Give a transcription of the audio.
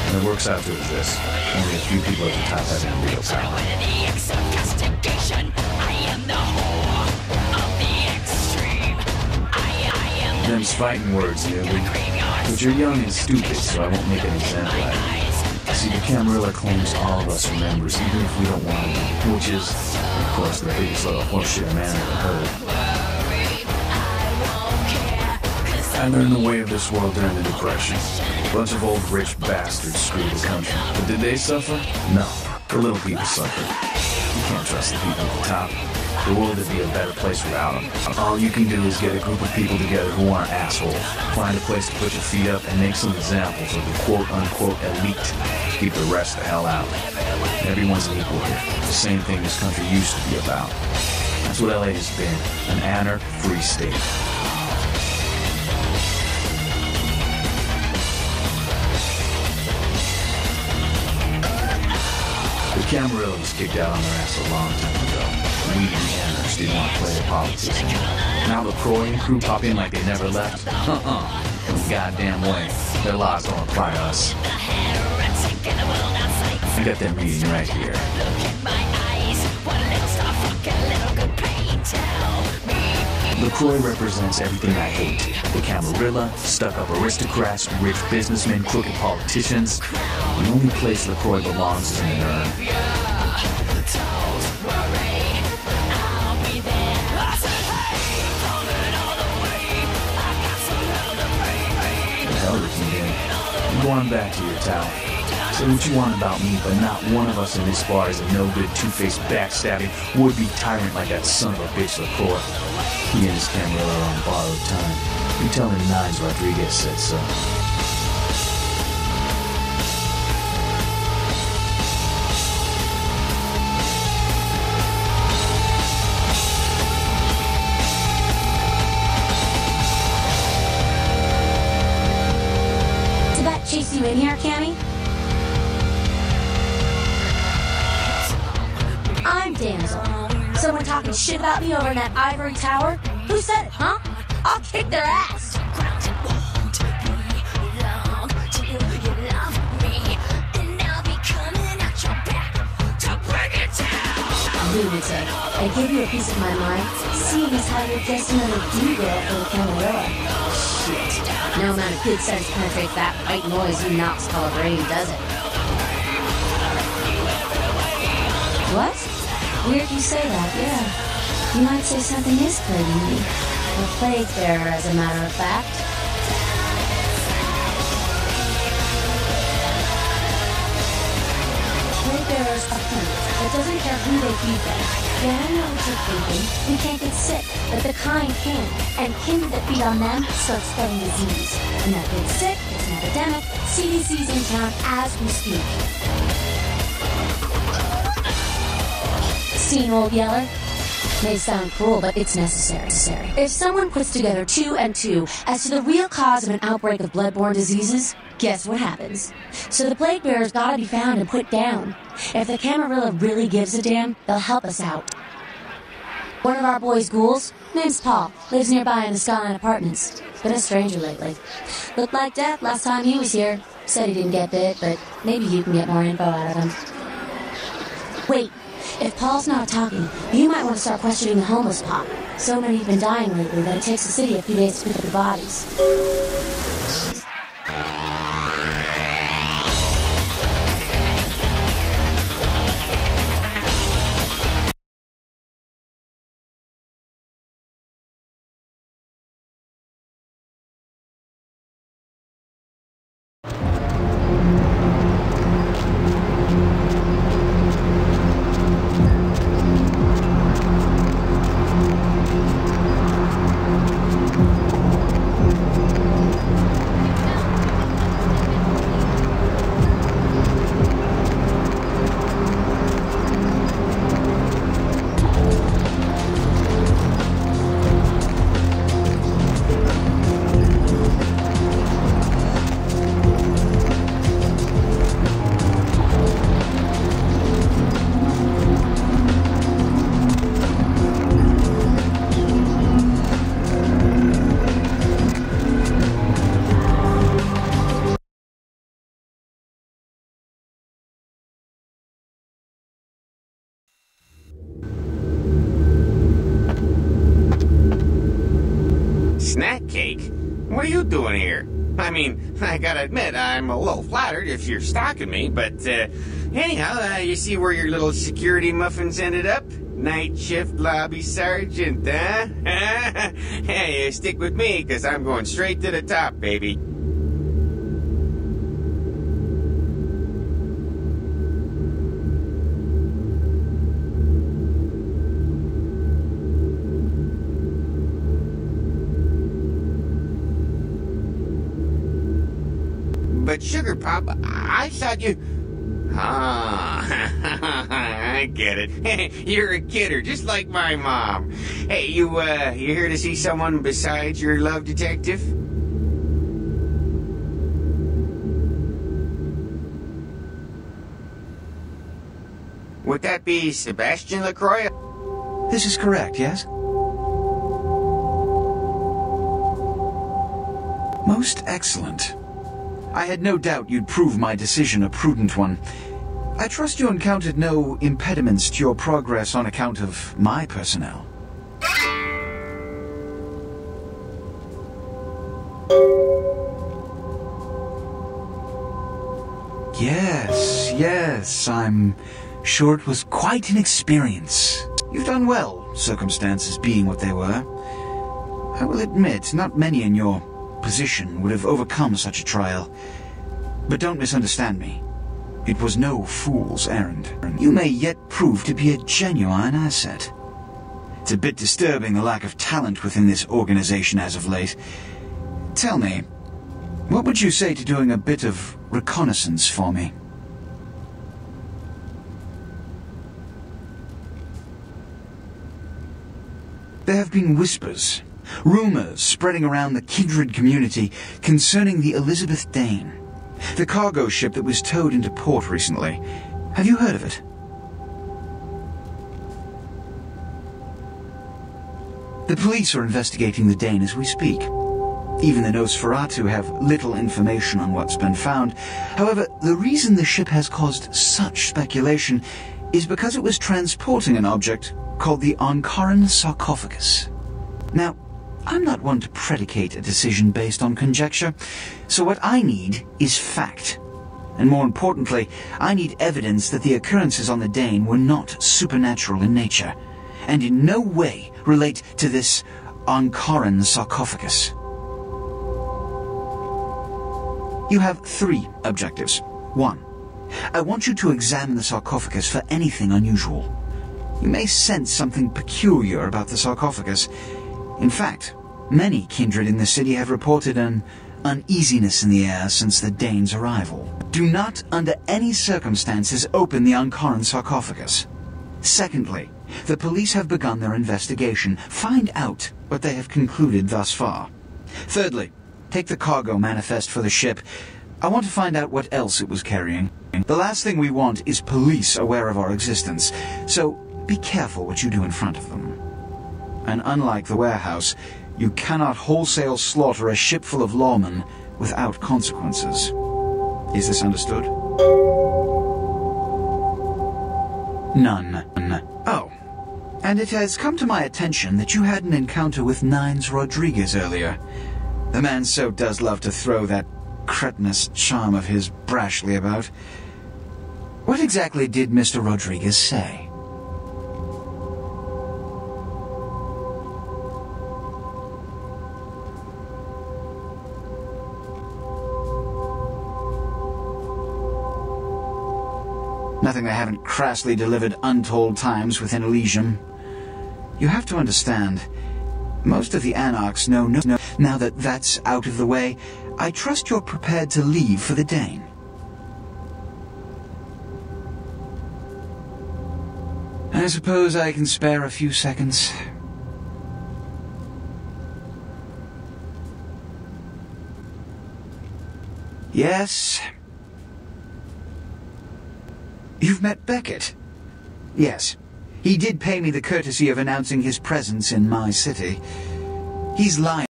And it works out to this. Only a few people at the top have any real power. Them's fighting words, newbie. But you're young and stupid, so I won't make an example out of you. See, the Camarilla claims all of us are members, even if we don't want to be, which is, of course, the biggest little horseshit man I've ever heard. I learned the way of this world during the Depression. A bunch of old rich bastards screwed the country. But did they suffer? No. The little people suffered. You can't trust the people at the top. The world would be a better place without them. All you can do is get a group of people together who aren't assholes. Find a place to put your feet up and make some examples of the quote-unquote elite. Keep the rest the hell out. Everyone's an equal here. The same thing this country used to be about. That's what LA has been. An anarch-free state. The Camarilla was kicked out on their ass a long time ago. We and the anarchists didn't want to play the politics anymore. Now LaCroix and crew pop in like they never left? No goddamn way. Their laws don't apply to us. I got their meeting right here. LaCroix represents everything I hate. The Camarilla, stuck-up aristocrats, rich businessmen, crooked politicians. The only place LaCroix belongs is in an urn. The hell with you, man. Go on back to your tower. Say what you want about me, but not one of us in this bar is a no-good, two-faced, backstabbing, would-be tyrant like that son of a bitch LaCroix. He and his Camarilla are on borrowed time. You tell him Nines Rodriguez said so. Did that chase you in here, Cammy? I'm Damsel. Someone talking shit about me over in that ivory tower? Who said it, huh? I'll kick their ass! Lunatic. I give you a piece of my mind, seeing as how you're just another do-girl for the Camarilla. Shit. No amount of good sense penetrates that white noise you knocks call a brain, does it? What? Weird you say that, yeah. You might say something is plaguing me. A plague bearer, as a matter of fact. Plague bearers are plants. It doesn't care who they feed them. Yeah, I know what you're thinking. We can't get sick, but the kind can. And kin that feed on them start spreading disease. And that gets sick, it's an epidemic. CDC's in town as we speak. Seen, Old Yeller? May sound cruel, but it's necessary. If someone puts together 2 and 2 as to the real cause of an outbreak of bloodborne diseases, guess what happens? So the plague bearers gotta be found and put down. If the Camarilla really gives a damn, they'll help us out. One of our boys' ghouls, name's Paul, lives nearby in the Skyline Apartments. Been a stranger lately. Looked like death last time he was here. Said he didn't get bit, but maybe you can get more info out of him. Wait. If Paul's not talking, you might want to start questioning the homeless pop. So many have been dying lately that it takes the city a few days to pick up the bodies. cupcake. What are you doing here? I mean, I gotta admit, I'm a little flattered if you're stalking me, but anyhow, you see where your little security muffins ended up? Night shift lobby sergeant, huh? Hey, you stick with me, because I'm going straight to the top, baby. But Sugar Pop, I thought you... I get it. You're a kidder, just like my mom. Hey, you here to see someone besides your love detective? Would that be Sebastian LaCroix? This is correct, yes? Most excellent. I had no doubt you'd prove my decision a prudent one. I trust you encountered no impediments to your progress on account of my personnel. Yes, I'm sure it was quite an experience. You've done well, circumstances being what they were. I will admit, not many in your position would have overcome such a trial. But don't misunderstand me. It was no fool's errand. You may yet prove to be a genuine asset. It's a bit disturbing the lack of talent within this organization as of late. Tell me, what would you say to doing a bit of reconnaissance for me? There have been whispers, rumors spreading around the Kindred community concerning the Elizabeth Dane, the cargo ship that was towed into port recently. Have you heard of it? The police are investigating the Dane as we speak. Even the Nosferatu have little information on what's been found. However, the reason the ship has caused such speculation is because it was transporting an object called the Ankaran sarcophagus. Now, I'm not one to predicate a decision based on conjecture, so what I need is fact. And more importantly, I need evidence that the occurrences on the Dane were not supernatural in nature, and in no way relate to this Ankaran sarcophagus. You have 3 objectives. 1. I want you to examine the sarcophagus for anything unusual. You may sense something peculiar about the sarcophagus. In fact, many kindred in the city have reported an uneasiness in the air since the Dane's arrival. Do not, under any circumstances, open the Ankaran sarcophagus. Secondly, the police have begun their investigation. Find out what they have concluded thus far. Thirdly, take the cargo manifest for the ship. I want to find out what else it was carrying. The last thing we want is police aware of our existence, so be careful what you do in front of them. And unlike the warehouse, you cannot wholesale slaughter a ship full of lawmen without consequences. Is this understood? None. Oh, and it has come to my attention that you had an encounter with Nines Rodriguez earlier. The man so does love to throw that cretinous charm of his brashly about. What exactly did Mr. Rodriguez say? Nothing I haven't crassly delivered untold times within Elysium. You have to understand, most of the Anarchs know no. Now that that's out of the way, I trust you're prepared to leave for the Dane. I suppose I can spare a few seconds. Yes? You've met Beckett? Yes. He did pay me the courtesy of announcing his presence in my city. He's lying.